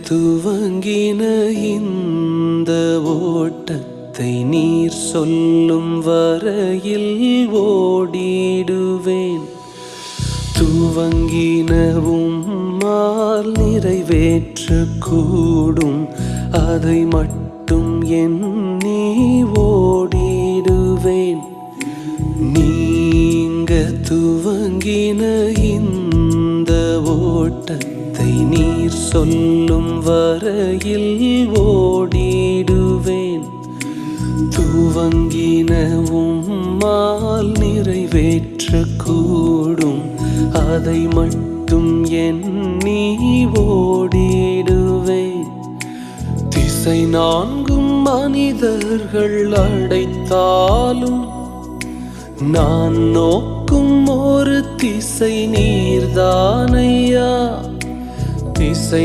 துவங்கின இந்த ஓட்டத்தை நீர் சொல்லும் வரையில் ஓடிடுவேன். துவங்கின உம்மால் நிறைவேற்றக்கூடும், அதை மட்டும் எண்ணி ஓடிடுவேன். நீங்க துவங்கின இந்த ஓட்டத்தை நீர் சொல்லும் வரையில் ஓடிடுவேன். துவங்கின உம்மால் நிறைவேற்றக்கூடும், அதை மட்டும் எண்ணி ஓடிடுவேன். திசை நான்கும் மனிதர்கள் அடைத்தாலும் நான் நோக்கும் ஒரு திசை நீர்தானையா. திசை